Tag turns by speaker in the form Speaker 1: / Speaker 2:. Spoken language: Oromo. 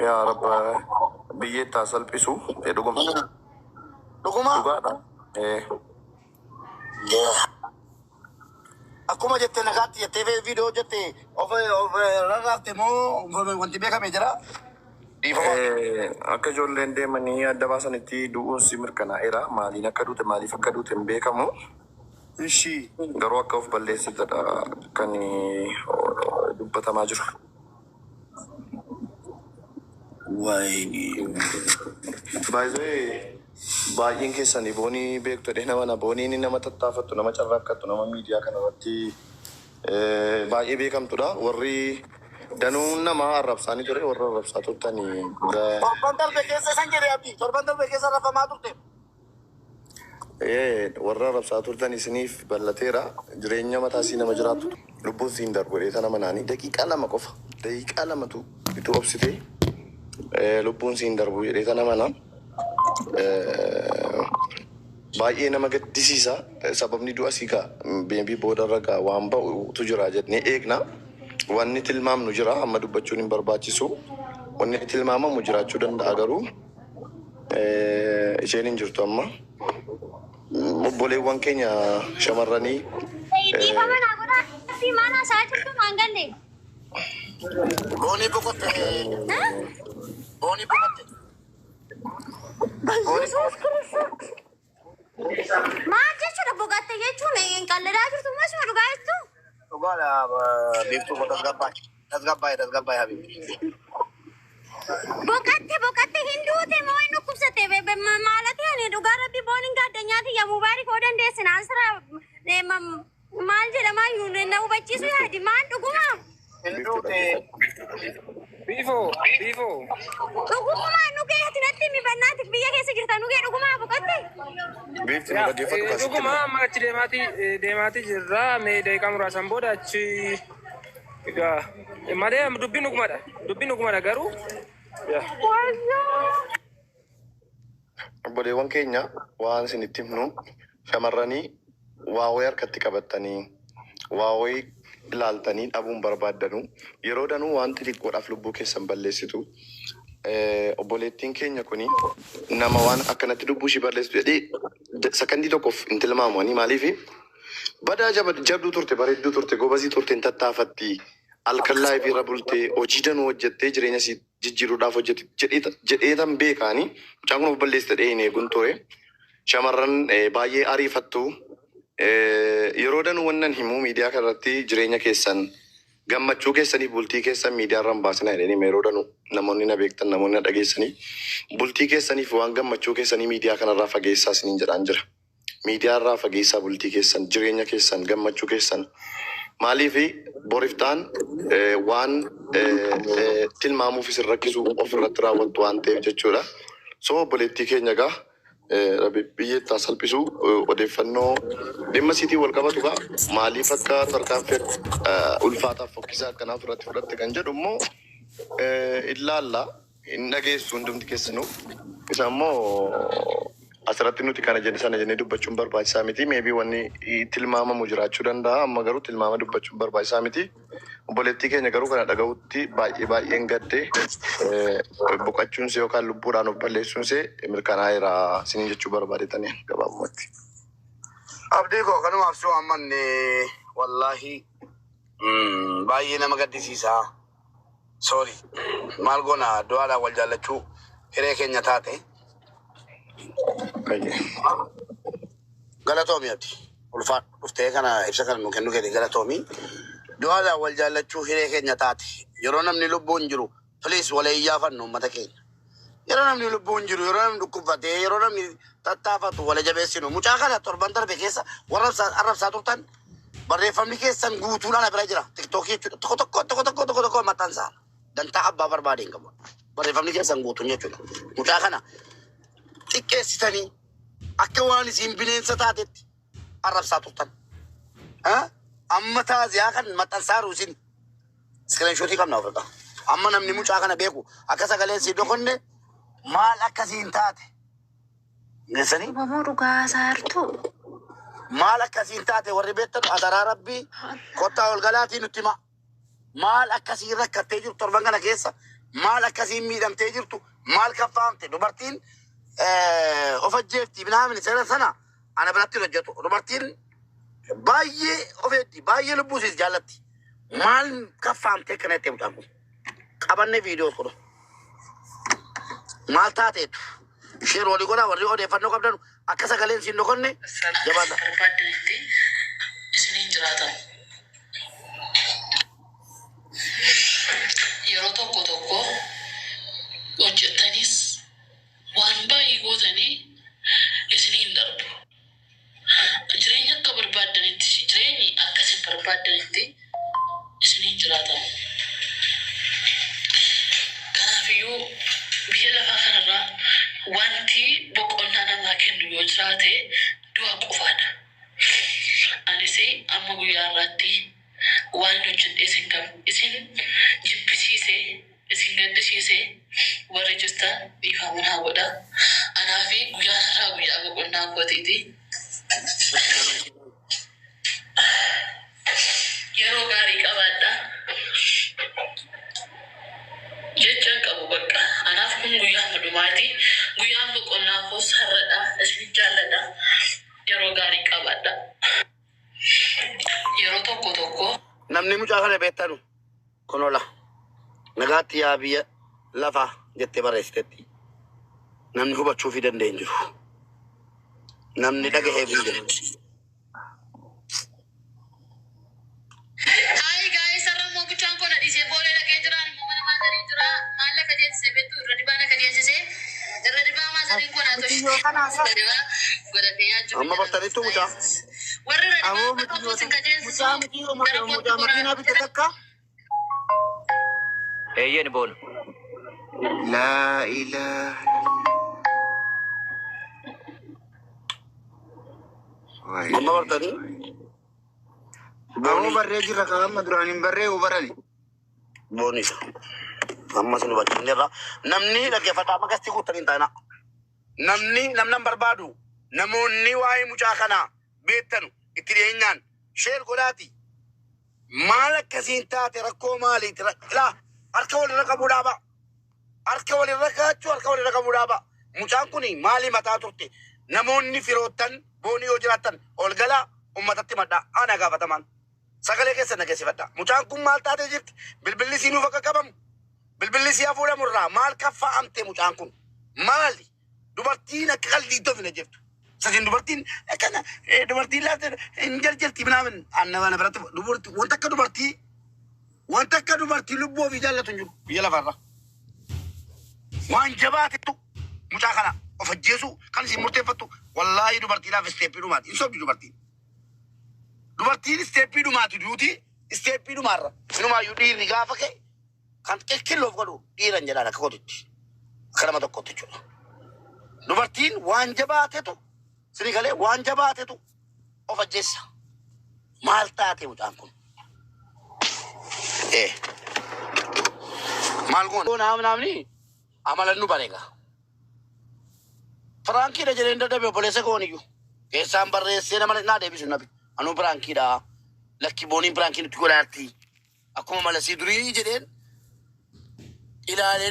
Speaker 1: يا رب بيتا سلبسو دوغما دوغا
Speaker 2: Akkuma jette nagaatti jettee viidiyoo jette of rarraafte moo wanti beekame jira?
Speaker 1: akka ijoolleen deemanii adda baasanitti du'uun si mirkanaa'eera. Maaliin akka duute maaliif akka duute hin beekamu. Garuu akka of balleessitedha kan dubbatamaa jiru. Baay'een keessanii boonii beektu nama booniin nama tattaafattu nama carraaqqattu nama miidiyaa kanarratti baay'ee beekamtudha. Warri danuun nama arrabsaanii ture warra arrabsaa turtanii.
Speaker 2: Torban darbe keessa san jedhee abdii torban darbe keessa rafamaa turte.
Speaker 1: Warra arrabsaa turtan isiniif ballateera. Jireenya mataasii nama jiraattu lubbuun siin darbu dheeta nama naanii daqiiqaa lama qofa daqiiqaa lamatu itti obsitee lubbuun siin darbu dheeta nama naa. Baay'ee nama gaddisiisa. Sababni du'a siigaa beebii booda ragaa waan ba'utu jira jennee eegna. Wanni tilmaamnu jira amma dubbachuun hin barbaachisu. Wanni tilmaamamu jiraachuu danda'a garuu isheen hin jirtu amma. Obboleewwan keenya shamarranii
Speaker 2: Boonii boqotte. Boonii boqotte.
Speaker 3: Maal jechuudha boqotte jechuun qal'adaa jirtu masuma dhugaa jirtu?
Speaker 2: Dhugaadha beektuu tasgabbaa'ee habibi.
Speaker 3: Boqotte hinduute moo hin dhukkubsatte maalati ani dhugaa rabbi booniin gaaddanyaati yaa mubaarik oo dandeessin asira maal jedhamaa iyyuu na hubachiisu yaadi maal dhuguma?
Speaker 2: Hinduute.
Speaker 4: Bifoo.
Speaker 3: Dhugumaa nugee atinatti mibannaatiif biyya keessa jirta nugee dhugumaa boqotte?
Speaker 1: beektu nu dhaggeeffatu kaasitti.
Speaker 4: Dhuguma amma achi deemaatii jirra. Mee daqiiqaa muraasan booda achi egaa malee dubbiin dhugumadha garuu.
Speaker 1: Obboleewwan keenya waan isinitti himnu shamarranii waa wayii harkatti qabattanii waa wayii ilaaltanii dhabuun barbaaddanu yeroo danuu waan xixiqqoodhaaf lubbuu keessan balleessitu. Obboleettiin keenya kuni nama waan akkanatti lubbuu ishii balleessitu jedhee sakandii tokkoof hin tilmaamanii maaliif badaa jabduu turte bareedduu turte gobazii turte hin tattaafatti alkallaa irra bultee hojii danuu hojjettee jireenya isii jijjiiruudhaaf hojjette jedhee tan beekaanii mucaan kun of balleessite dhee hin eegun ture. Shamarran baay'ee ariifattu. Yeroo danuu wannan himuu miidiyaa kanarratti jireenya keessan gammachuu keessanii bultii keessan miidiyaa irraan baasina jedhanii yeroo danuu namoonni na beektan namoonni na dhageessanii bultii keessaniif waan gammachuu keessanii miidiyaa kanarraa fageessaa isiniin jedhaan jira. Miidiyaa irraa fageessaa bultii keessan jireenya keessan gammachuu keessan maaliif boriftaan waan tilmaamuuf isin rakkisu ofirratti raawwattu waan ta'eef jechuudha. So obboleettii keenya gaa biyyeettaa salphisuu odeeffannoo dhimma siitii wal qabatu gaa maaliif akka tarkaanfii ulfaataaf fokkisaa akkanaa ofirratti fudhatte kan jedhu immoo ilaalla hin dhageessu hundumti keessanuu. Isa immoo asirratti nuti kana jenne sana jennee dubbachuun barbaachisaa miti. Meebii wanni tilmaamamu jiraachuu danda'a. Amma garuu tilmaama dubbachuun barbaachisaa miti. Obboleettii keenya garuu kana dhaga'utti baay'een gadde boqachuunsee yookaan lubbuudhaan of balleessuunsee mirkanaa'eera isiniin jechuu barbaadetanii gabaabumatti.
Speaker 2: Abdii koo kanumaaf soo ammanne wallaahi baay'ee nama gaddisiisa. Sorry maal goona du'aadhaan wal jaallachuu hiree keenya taate. Galatoomi abdi ulfaadhu dhuftee kana ibsa kana nu kennu kenni galatoomi. Du'aadhaan wal jaallachuu hiree keenya taate yeroo namni lubbuun jiru please wal iyyaafannu uummata keenya. Yeroo namni lubbuun jiru yeroo namni dhukkubfatee yeroo namni tattaafatu wal jabeessinu mucaa kana torban darbe keessa warra arrabsaa turtan barreeffamni keessan guutuudhaan bira jira. Tiktookii jechuudha tokko maxxansaa dantaa abbaa barbaadeen qabu barreeffamni keessan guutuun jechuudha. Mucaa kana xiqqeessitanii akka waan isiin bineensa taatetti arrabsaa turtan. Amma taaziyaa kan maxxansaa ruusin iskiriinshotii qabna ofirra. Amma namni mucaa kana beeku akka sagaleen si dokonne maal akkasiin taate. Geessanii
Speaker 3: Mamoo dhugaa saartu.
Speaker 2: maal akkasiin taate warri beektan adaraa rabbii kottaa ol galaatii nutti hima. Maal akkasiin rakkattee jirtu torban kana keessa maal akkasiin miidhamtee jirtu maal kaffaamte dubartiin of ajjeefti binaamini seera sana ana biratti hojjetu dubartiin baay'ee ofeetti baay'ee lubbuusis jaallatti maal kaffaamtee kana itti mucaan kun qabanne viidiyoo kun maal taateetu sheer walii godhaa warri odeeffannoo qabdan akka sagaleen siin dokonne jabaadha.
Speaker 5: Isiniin jiraatan yeroo tokko hojjettanis waan baay'ee gootanii isiniin darbu. Jireenya akka barbaaddanitti jireenyi akkasiin barbaaddanitti isiniin jiraatan. Kanaafiyyuu biyya lafaa kanarraa wanti boqonnaa namaa kennu yoo jiraate du'a qofaadha. Anis amma guyyaa irratti waan hojjedhe isin qabu isin jibbisiise isin gaddisiise warri jirtan dhiifama naa godha. Anaafi guyyaa irraa guyyaa boqonnaa gootiiti. Yeroo gaarii qabaadha. Jechaan qabu bakka. Anaaf kun guyyaa dhumaati. Guyyaan boqonnaa koos har'adha. Isin jaalladha. Yeroo gaarii qabaadha. Yeroo tokko
Speaker 2: namni mucaa kana beektanu kunola nagaatti yaa biyya lafa jettee barreessitetti namni hubachuufii danda'een jiru namni dhagahee fi jiru.
Speaker 5: Hai guys, sarara mau bincang kau nak disebut boleh nak kejuran, mau mana mana dari jurah, malah kerja disebut tu, rada mana kerja disebut, rada mana sering kau nak tu, kau dah tanya cuma.
Speaker 2: Amma bertanya itu mucaa.
Speaker 5: Warna rada mana kau pusing kerja disebut,
Speaker 2: Mucaa makiinaa bitte takka.
Speaker 6: Eeyyen boon.
Speaker 1: Laa ilaaha
Speaker 2: Amma bertanya.
Speaker 1: Bawo barree jira ka amma duraanin barree ubarani.
Speaker 2: Bonis. Amma sunu batin nirra. Namni dhaggeeffata makasti kuttaniin taana. Namnan barbaadu. Namoonni waa'ee mucaa kanaa beektanu itti dhiyeenyaan sheer godhaati. Maal akkasiin taate rakkoo maaliiti? Ilaa harka walirra qabuudhaa ba'a. Harka walirra kaachuu harka walirra qabuudhaa ba'a. Mucaan kun maali mataa turte? Namoonni firoottan boonii yoo jiraattan ol galaa ummatatti maddaa ana gaafataman. Sagalee keessa nageessifadha. Mucaan kun maal taatee jirti? Bilbilli sii nuuf akka qabamu. Bilbilli sii hafuudhamu irraa maal kaffaa'amte mucaan kun? Maali? Dubartiin akka qalbii tofina jirtu. Sasin dubartiin akkana dubartiin laafte hin jarjarti binaamin annabana biratti wanta akka dubartii lubbuu ofii jaallatu hin jiru biyya lafarra. Waan jabaatetu mucaa kana of ajjeesuu kan isin murteeffattu wallaahi dubartii laaf isteeppii dhumaati. Hin sobdi dubartiin. Dubartiin isteeppii dhumaati duuti isteeppii dhumaarra. Inumaayyuu dhiirri gaafa ka'e kan xiqqilloof godhu dhiiran jedhaan akka godhutti. Akka nama tokkotti jechuudha. Dubartiin waan jabaatetu sini galee waan jabaatetu of ajjeessa. Maal taate mucaan kun? Maal kun? Namni amalan nu bareega. Firaankiidha jedheen dadhabe obboleessa kooniyyuu. Keessaan barreessee nama naa deebisu nabi. Anuu firaankiidha. Lakki booniin firaankiin itti godhaatti. Akkuma malasii durii jedheen ilaalee